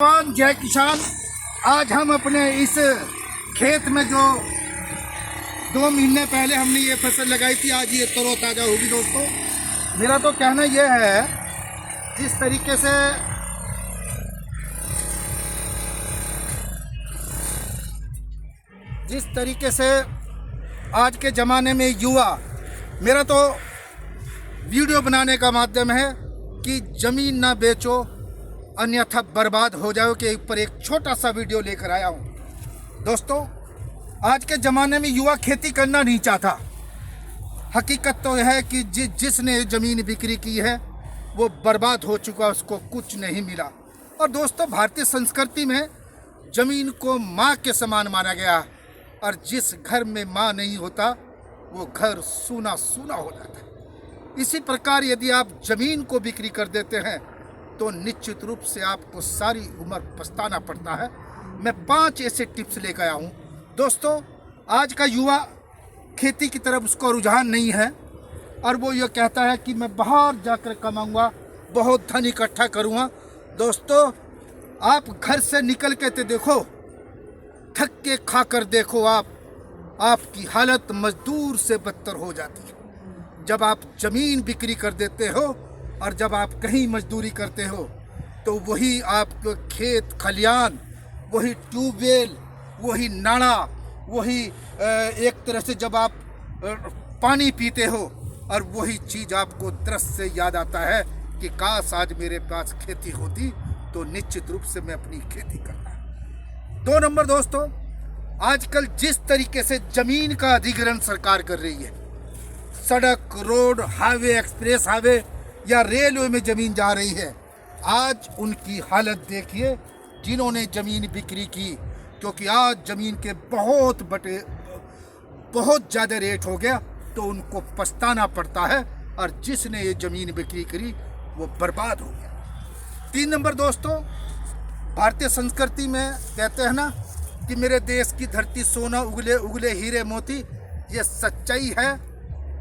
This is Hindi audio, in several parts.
जवान जय किसान। आज हम अपने इस खेत में जो 2 महीने पहले हमने ये फसल लगाई थी, आज ये तरोताज़ा होगी। दोस्तों, मेरा तो कहना यह है, जिस तरीके से आज के ज़माने में युवा, मेरा तो वीडियो बनाने का माध्यम है कि ज़मीन ना बेचो अन्यथा बर्बाद हो जाओ के ऊपर एक छोटा सा वीडियो लेकर आया हूँ। दोस्तों, आज के ज़माने में युवा खेती करना नहीं चाहता। हकीकत तो यह है कि जिसने ज़मीन बिक्री की है वो बर्बाद हो चुका, उसको कुछ नहीं मिला। और दोस्तों, भारतीय संस्कृति में ज़मीन को माँ के समान माना गया है, और जिस घर में माँ नहीं होता वो घर सूना सूना हो जाता है। इसी प्रकार यदि आप ज़मीन को बिक्री कर देते हैं तो निश्चित रूप से आपको सारी उम्र पछताना पड़ता है। मैं 5 ऐसे टिप्स लेकर आया हूँ। दोस्तों, आज का युवा खेती की तरफ उसका रुझान नहीं है, और वो ये कहता है कि मैं बाहर जाकर कमाऊँगा, बहुत धन इकट्ठा करूँगा। दोस्तों, आप घर से निकल के तो देखो, थक के खा कर देखो, आपकी हालत मजदूर से बदतर हो जाती है। जब आप ज़मीन बिक्री कर देते हो और जब आप कहीं मजदूरी करते हो तो वही आपको खेत खलियान, वही ट्यूबवेल, वही नाला, वही एक तरह से जब आप पानी पीते हो, और वही चीज़ आपको दृश्य से याद आता है कि काश आज मेरे पास खेती होती तो निश्चित रूप से मैं अपनी खेती करता। 2 नंबर दोस्तों, आजकल जिस तरीके से ज़मीन का अधिग्रहण सरकार कर रही है, सड़क, रोड, हाईवे, एक्सप्रेस हाईवे या रेलवे में ज़मीन जा रही है, आज उनकी हालत देखिए जिन्होंने ज़मीन बिक्री की। क्योंकि आज ज़मीन के बहुत ज़्यादा रेट हो गया, तो उनको पछताना पड़ता है, और जिसने ये ज़मीन बिक्री करी वो बर्बाद हो गया। 3 नंबर दोस्तों, भारतीय संस्कृति में कहते हैं ना कि मेरे देश की धरती सोना उगले उगले हीरे मोती। ये सच्चाई है।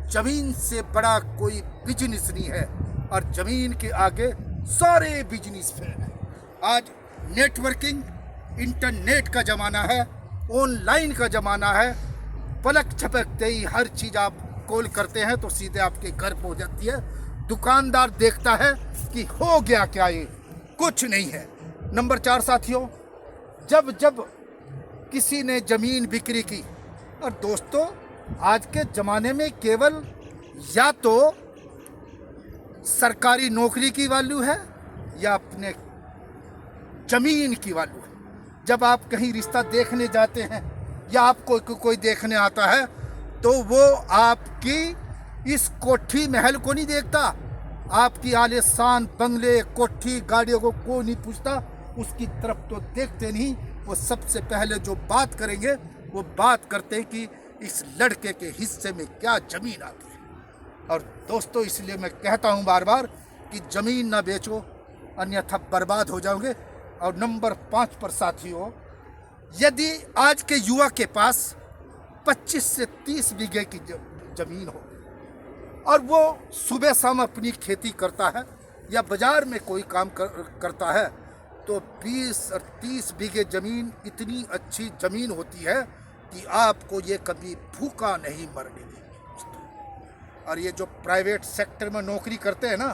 ज़मीन से बड़ा कोई बिजनेस नहीं है, और ज़मीन के आगे सारे बिजनेस फेल हैं। आज नेटवर्किंग, इंटरनेट का ज़माना है, ऑनलाइन का ज़माना है। पलक झपकते ही हर चीज़ आप कॉल करते हैं तो सीधे आपके घर पहुंच जाती है। दुकानदार देखता है कि हो गया क्या, ये कुछ नहीं है। नंबर 4 साथियों, जब किसी ने ज़मीन बिक्री की, और दोस्तों आज के ज़माने में केवल या तो सरकारी नौकरी की वैल्यू है या अपने ज़मीन की वैल्यू है। जब आप कहीं रिश्ता देखने जाते हैं या आपको कोई देखने आता है तो वो आपकी इस कोठी महल को नहीं देखता, आपकी आलीशान बंगले, कोठी, गाड़ियों को कोई नहीं पूछता, उसकी तरफ तो देखते नहीं। वो सबसे पहले जो बात करेंगे वो बात करते हैं कि इस लड़के के हिस्से में क्या ज़मीन आती है। और दोस्तों, इसलिए मैं कहता हूँ बार बार कि ज़मीन ना बेचो अन्यथा बर्बाद हो जाओगे। और नंबर 5 पर साथियों, यदि आज के युवा के पास 25 से 30 बीघे की ज़मीन हो और वो सुबह शाम अपनी खेती करता है या बाज़ार में कोई काम करता है, तो 20 और 30 बीघे ज़मीन इतनी अच्छी ज़मीन होती है कि आपको ये कभी भूखा नहीं मरने देगी। और ये जो प्राइवेट सेक्टर में नौकरी करते हैं ना,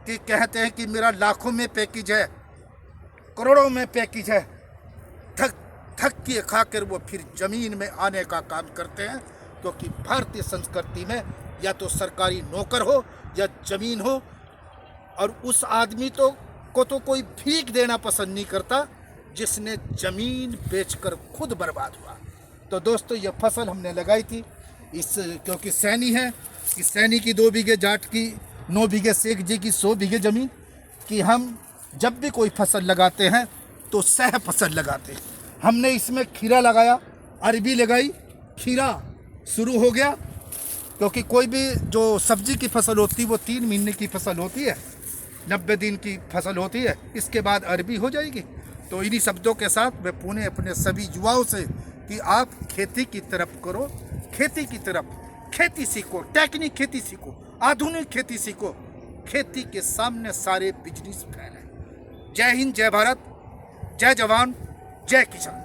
कि कहते हैं कि मेरा लाखों में पैकेज है, करोड़ों में पैकेज है, थक के खाकर वो फिर ज़मीन में आने का काम करते हैं। क्योंकि भारतीय संस्कृति में या तो सरकारी नौकर हो या ज़मीन हो, और उस आदमी को तो कोई भीख देना पसंद नहीं करता जिसने ज़मीन बेचकर खुद बर्बाद हुआ। तो दोस्तों, ये फसल हमने लगाई थी क्योंकि सैनी है कि सैनी की 2 बीघे, जाट की 9 बीघे, शेख जी की 100 बीघे ज़मीन कि हम जब भी कोई फसल लगाते हैं तो सह फसल लगाते हैं। हमने इसमें खीरा लगाया, अरबी लगाई, खीरा शुरू हो गया। क्योंकि कोई भी जो सब्जी की फसल होती है वो 3 महीने की फसल होती है, 90 दिन की फसल होती है, इसके बाद अरबी हो जाएगी। तो इन्हीं शब्दों के साथ मैं पुणे अपने सभी युवाओं से कि आप खेती की तरफ करो, खेती की तरफ, खेती सीखो, टेक्निक खेती सीखो, आधुनिक खेती सीखो। खेती के सामने सारे बिजनेस फैले। जय हिंद, जय भारत। जय जवान जय किसान।